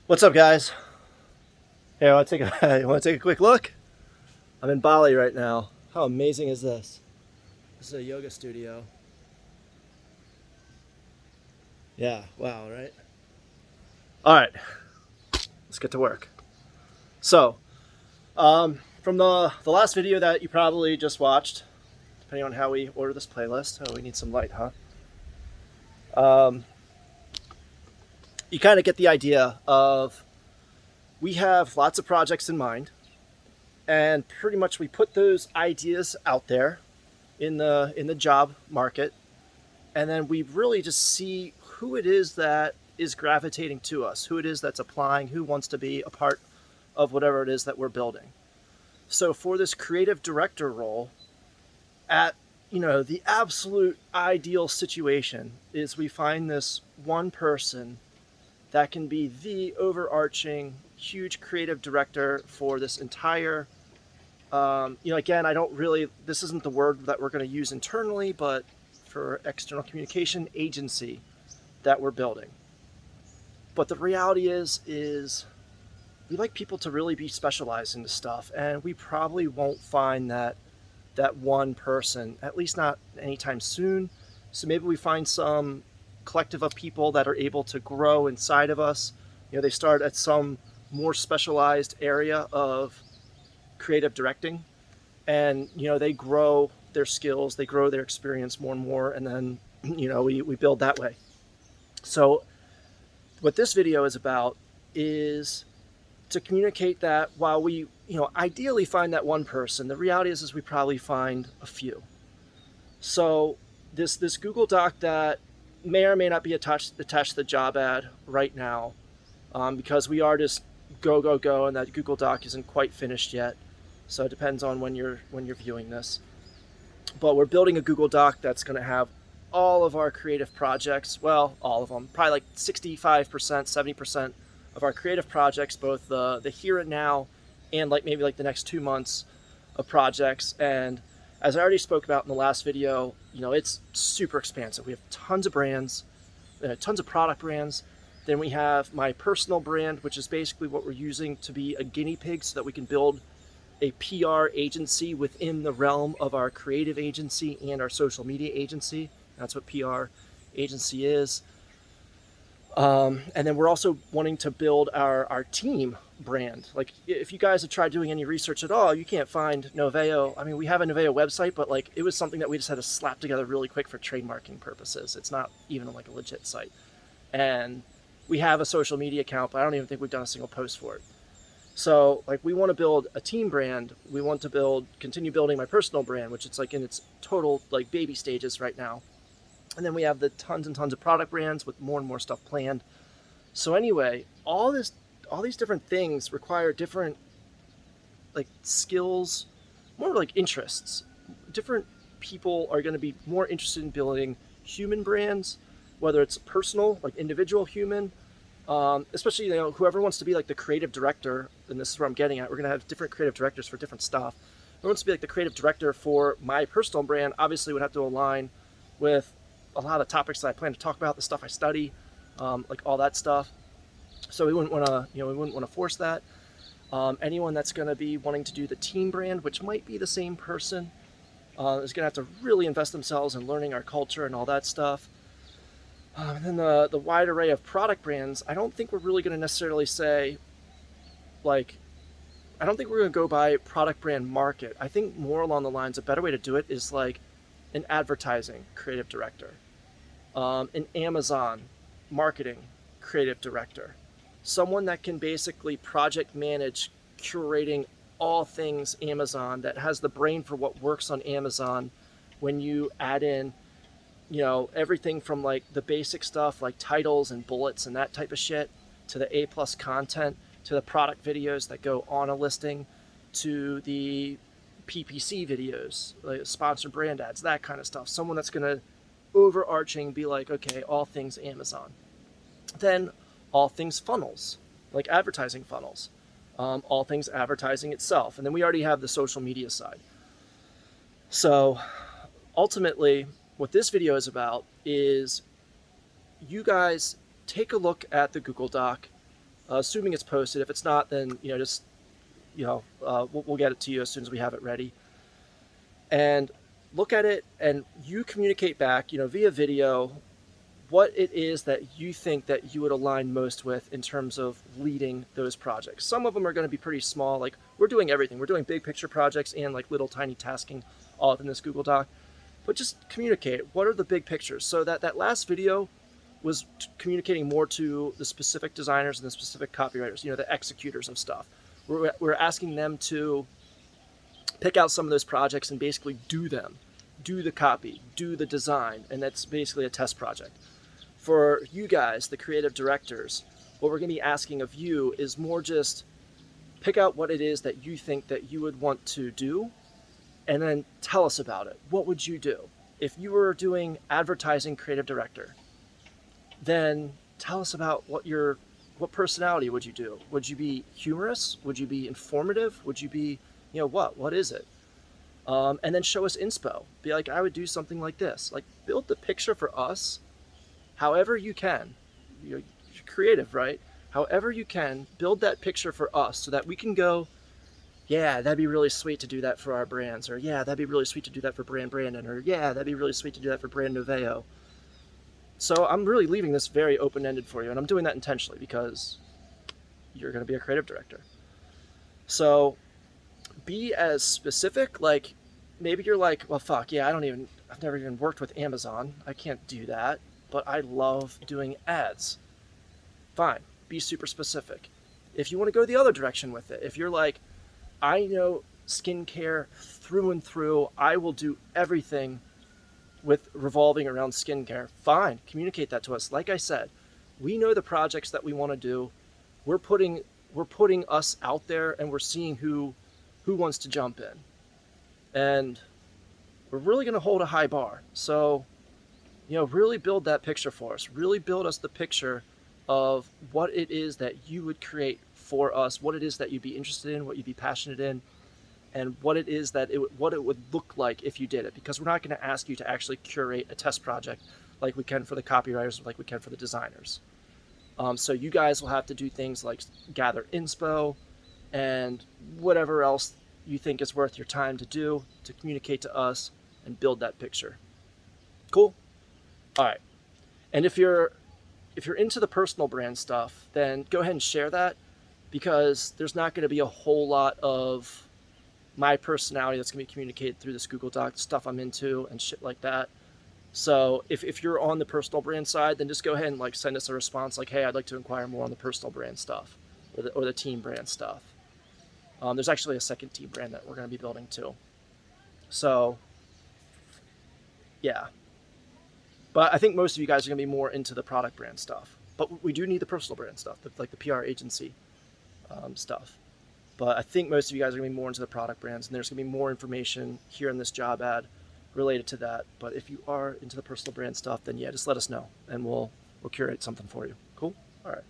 What's up, guys? Hey, I want to take you want to take a quick look? I'm in Bali right now. How amazing is this? This is a yoga studio. Yeah, wow, right? All right, let's get to work. So, from the last video that you probably just watched, depending on how we order this playlist, oh, we need some light, huh? Um, you kind of get the idea of we have lots of projects in mind, and pretty much we put those ideas out there in the job market, and then we really just see who it is that is gravitating to us, who it is that's applying, who wants to be a part of whatever it is that we're building. So for this creative director role, at the absolute ideal situation is we find this one person that can be the overarching huge creative director for this entire again, I don't really, this isn't the word that we're going to use internally, but for external communication agency that we're building. But the reality is we like people to really be specialized into stuff, and we probably won't find that one person, at least not anytime soon. So maybe we find some collective of people that are able to grow inside of us. They start at some more specialized area of creative directing, and they grow their skills, they grow their experience more and more, and then we build that way. So what this video is about is to communicate that while we ideally find that one person, the reality is we probably find a few. So this Google Doc that may or may not be attached to the job ad right now, because we are just go, and that Google Doc isn't quite finished yet. So it depends on when you're viewing this. But we're building a Google Doc that's going to have all of our creative projects, well, all of them, probably like 65%, 70% of our creative projects, both the here and now and maybe the next 2 months of projects. And as I already spoke about in the last video, it's super expansive. We have tons of brands, tons of product brands. Then we have my personal brand, which is basically what we're using to be a guinea pig so that we can build a PR agency within the realm of our creative agency and our social media agency. That's what PR agency is. And then we're also wanting to build our team brand. Like, if you guys have tried doing any research at all, you can't find NOVAEO. I mean, we have a NOVAEO website, but it was something that we just had to slap together really quick for trademarking purposes. It's not even a legit site. And we have a social media account, but I don't even think we've done a single post for it. So we want to build a team brand. We want to continue building my personal brand, which it's in its total baby stages right now. And then we have the tons and tons of product brands with more and more stuff planned. So anyway, all these different things require different skills, more interests. Different people are going to be more interested in building human brands, whether it's personal, individual human, especially whoever wants to be the creative director. And this is where I'm getting at. We're going to have different creative directors for different stuff. Whoever wants to be the creative director for my personal brand obviously would have to align with a lot of topics that I plan to talk about, the stuff I study, all that stuff. So we wouldn't want to force that. Anyone that's going to be wanting to do the team brand, which might be the same person, is going to have to really invest themselves in learning our culture and all that stuff. And then the wide array of product brands, I don't think we're really going to necessarily say, I don't think we're going to go by product brand market. I think more along the lines, a better way to do it is an advertising creative director, an Amazon marketing creative director, someone that can basically project manage curating all things Amazon, that has the brain for what works on Amazon when you add in everything from the basic stuff like titles and bullets and that type of shit, to the A+ content, to the product videos that go on a listing, to the PPC videos, sponsored brand ads, that kind of stuff. Someone that's going to overarching be okay, all things Amazon. Then all things funnels, like advertising funnels, all things advertising itself. And then we already have the social media side. So ultimately, what this video is about is you guys take a look at the Google Doc, assuming it's posted. If it's not, then just we'll get it to you as soon as we have it ready. And look at it, and you communicate back, via video, what it is that you think that you would align most with in terms of leading those projects. Some of them are going to be pretty small. Like, we're doing everything. We're doing big picture projects and like little tiny tasking all within this Google Doc. But just communicate. What are the big pictures? So that last video was communicating more to the specific designers and the specific copywriters, the executors of stuff. We're asking them to pick out some of those projects and basically do them. Do the copy, do the design, and that's basically a test project. For you guys, the creative directors, what we're going to be asking of you is more just pick out what it is that you think that you would want to do, and then tell us about it. What would you do? If you were doing advertising creative director, then tell us about what personality would you do? Would you be humorous? Would you be informative? Would you be, what is it? And then show us inspo. Be like, I would do something like this. Like, build the picture for us however you can. You're creative, right? However you can, build that picture for us so that we can go, yeah, that'd be really sweet to do that for our brands, or yeah, that'd be really sweet to do that for Brand Brandon, or yeah, that'd be really sweet to do that for Brand NOVAEO. So I'm really leaving this very open-ended for you, and I'm doing that intentionally because you're going to be a creative director. So be as specific. Like, maybe you're like, well, fuck, yeah, I've never even worked with Amazon. I can't do that, but I love doing ads. Fine, be super specific. If you want to go the other direction with it, if you're like, I know skincare through and through, I will do everything with revolving around skincare, fine, communicate that to us. Like I said, we know the projects that we want to do. We're putting us out there, and we're seeing who wants to jump in. And we're really going to hold a high bar. So, really build that picture for us. Really build us the picture of what it is that you would create for us, what it is that you'd be interested in, what you'd be passionate in, and what it is that what it would look like if you did it. Because we're not going to ask you to actually curate a test project like we can for the copywriters, like we can for the designers. So you guys will have to do things like gather inspo and whatever else you think is worth your time to do to communicate to us and build that picture. Cool? All right. And if you're into the personal brand stuff, then go ahead and share that, because there's not going to be a whole lot of my personality that's going to be communicated through this Google Doc, stuff I'm into and shit like that. So if you're on the personal brand side, then just go ahead and like send us a response like, hey, I'd like to inquire more on the personal brand stuff or the team brand stuff. There's actually a second team brand that we're going to be building too. So yeah. But I think most of you guys are going to be more into the product brand stuff. But we do need the personal brand stuff, like the PR agency stuff. But I think most of you guys are going to be more into the product brands, and there's going to be more information here in this job ad related to that. But if you are into the personal brand stuff, then yeah, just let us know, and we'll curate something for you. Cool? All right.